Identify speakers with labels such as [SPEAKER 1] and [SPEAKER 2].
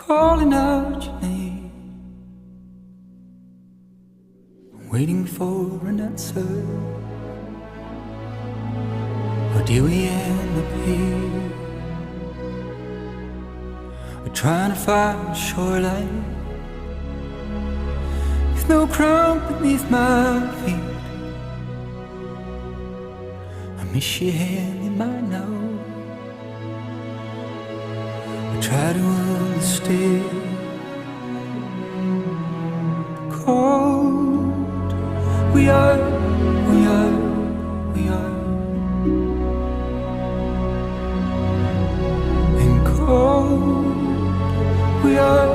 [SPEAKER 1] calling out your name, waiting for an answer. Or do we end up here? We're trying to find a shoreline with no ground beneath my feet. I miss your hand in mine now. I try to understand the cold we are. And cold we are.